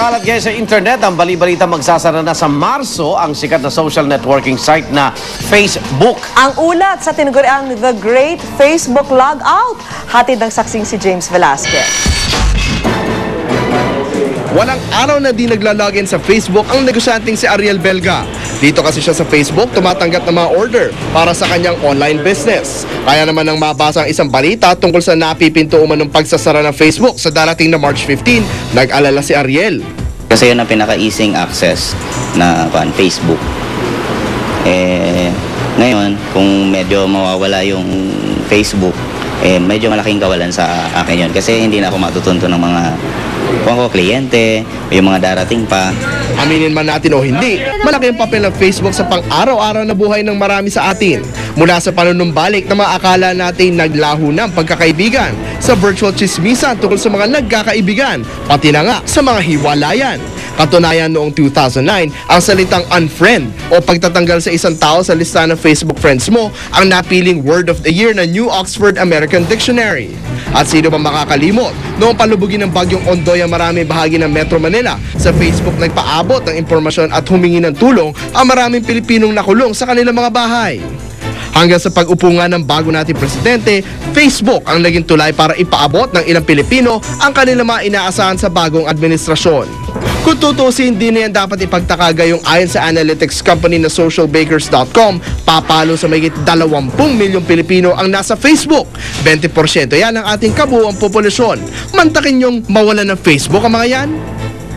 Kumakalat ngayon sa internet ang bali-balita magsasara na sa Marso ang sikat na social networking site na Facebook. Ang ulat sa tinaguriang The Great Facebook Logout. Hatid ng saksing si James Velasquez. Walang araw na di naglalogin sa Facebook ang negosyanteng si Ariel Belga. Dito kasi siya sa Facebook tumatanggap ng mga order para sa kanyang online business. Kaya naman nang mabasa ang isang balita tungkol sa napipinto umanong pagsasara ng Facebook sa darating na March 15, nag-alala si Ariel. Kasi yun ang pinaka-easing access na Facebook. Ngayon, kung medyo mawawala yung Facebook, medyo malaking kawalan sa akin yun. Kasi hindi na ako matutunto ng mga kliyente, yung mga darating pa. Aminin man natin o hindi, malaki ang papel ng Facebook sa pang-araw-araw na buhay ng marami sa atin. Mula sa panunumbalik na maakala natin naglaho na ang pagkakaibigan, sa virtual chismisan tungkol sa mga nagkakaibigan, pati na nga sa mga hiwalayan. Katunayan noong 2009, ang salitang unfriend o pagtatanggal sa isang tao sa lista ng Facebook friends mo ang napiling word of the year ng New Oxford American Dictionary. At sino ba makakalimot, noong palubugin ng bagyong Ondoy ang maraming bahagi ng Metro Manila, sa Facebook nagpaabot ng impormasyon at humingi ng tulong ang maraming Pilipinong nakulong sa kanilang mga bahay. Hanggang sa pag-upo nga ng bago nating presidente, Facebook ang naging tulay para ipaabot ng ilang Pilipino ang kanilang mga inaasahan sa bagong administrasyon. Kung tutusin, hindi na yan dapat ipagtaka gayong ayon sa analytics company na socialbakers.com, papalo sa mahigit 20 milyong Pilipino ang nasa Facebook. 20% yan ang ating kabuuang populasyon. Mantakin yung mawalan ng Facebook ang mga yan?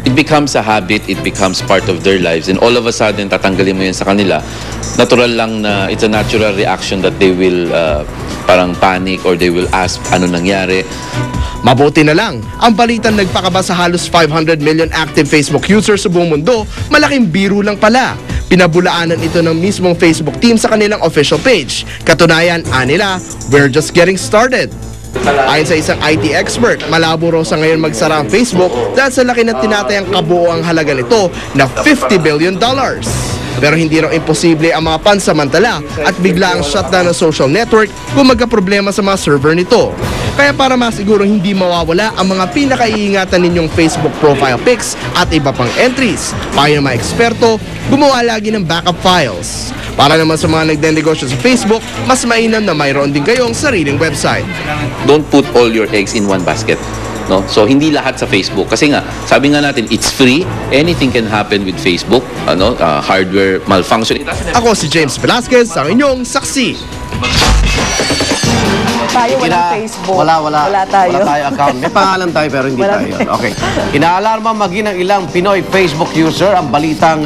It becomes a habit, it becomes part of their lives, and all of a sudden tatanggalin mo yun sa kanila. Natural lang na it's a natural reaction that they will parang panic or they will ask ano nangyari. Mabuti na lang, ang balitang nagpakaba sa halos 500 million active Facebook users sa buong mundo, malaking biro lang pala. Pinabulaanan ito ng mismong Facebook team sa kanilang official page. Katunayan, anila, we're just getting started. Ayon sa isang IT expert, malabo raw sa ngayon magsara ang Facebook dahil sa laki na tinatayang kabuoang halaga nito na $50 billion. Pero hindi raw imposible ang mga pansamantala at bigla ang shutdown ng social network kung magkaproblema sa mga server nito. Kaya para masiguro hindi mawawala ang mga pinakaiingatan ninyong Facebook profile pics at iba pang entries, payo ng mga eksperto, gumawa lagi ng backup files. Para naman sa mga nagdenegosyo sa Facebook, mas mainam na mayroon din kayong sariling website. Don't put all your eggs in one basket. No? So hindi lahat sa Facebook kasi nga sabi nga natin it's free, anything can happen with Facebook, hardware malfunction. Ako si James Velasquez, ang inyong saksi. Tayo walang Facebook. Wala tayo. Wala tayo account. May pangalan tayo pero hindi tayo. Okay. Inaalarma maging ng ilang Pinoy Facebook user ang balitang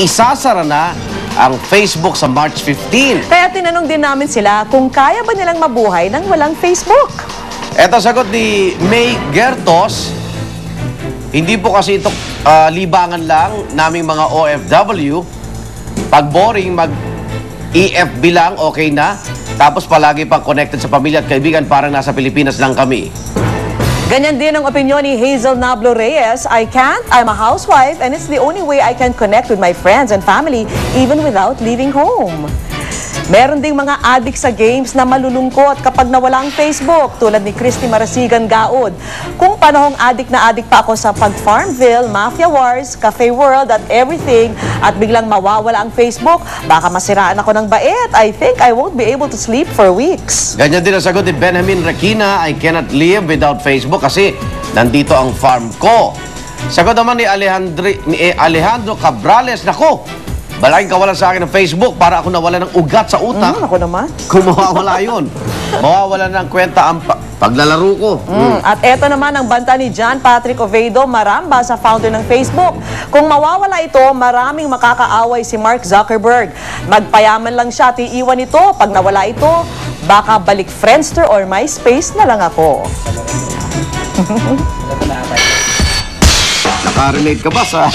isasara na ang Facebook sa March 15. Kaya tinanong din namin sila kung kaya ba nilang mabuhay nang walang Facebook. Eto sagot ni May Gertos, hindi po kasi ito libangan lang naming mga OFW. Pag boring, mag-EFB lang, okay na. Tapos palagi pang connected sa pamilya at kaibigan, parang nasa Pilipinas lang kami. Ganyan din ang opinyon ni Hazel Nablo Reyes. I can't. I'm a housewife and it's the only way I can connect with my friends and family even without leaving home. Meron ding mga addict sa games na malulungkot kapag nawala ang Facebook, tulad ni Christy Marasigan Gaod. Kung panahong addict na addict pa ako sa pag-Farmville, Mafia Wars, Cafe World at everything, at biglang mawawala ang Facebook, baka masiraan ako ng bait. I think I won't be able to sleep for weeks. Ganyan din ang sagot ni Benjamin Requina, I cannot live without Facebook kasi nandito ang farm ko. Sagot naman ni Alejandro Cabrales, nako, malaking kawalan sa akin ng Facebook para ako nawala ng ugat sa utak. Ako naman. Kung mawawala yun, mawawala ng kwenta ang paglalaro ko. At eto naman ang banta ni John Patrick Ovedo Maramba sa founder ng Facebook. Kung mawawala ito, maraming makakaaway si Mark Zuckerberg. Magpayaman lang siya, tiiwan ito. Pag nawala ito, baka balik Friendster or MySpace na lang ako. Nakarelate ka ba sa...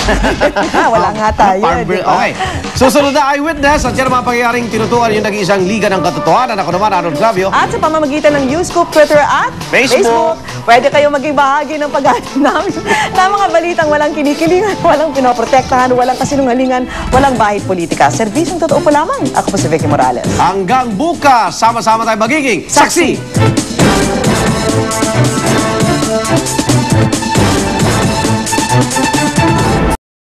Wala nga tayo. Okay. Susunod na Eyewitness at yan ang mga pangyayaring tinutukan yung nag-iisang Liga ng Katotohanan. Ako naman, Arnold Clavio. At sa pamamagitan ng Newscoop, Twitter at Facebook. Pwede kayo maging bahagi ng pag-aari namin na mga balitang walang kinikilingan, walang pinoprotektahan, walang kasinungalingan, walang bahid politika. Serbisyong totoo po lamang. Ako po si Vicky Morales. Hanggang bukas, sama-sama tayo magiging saksi!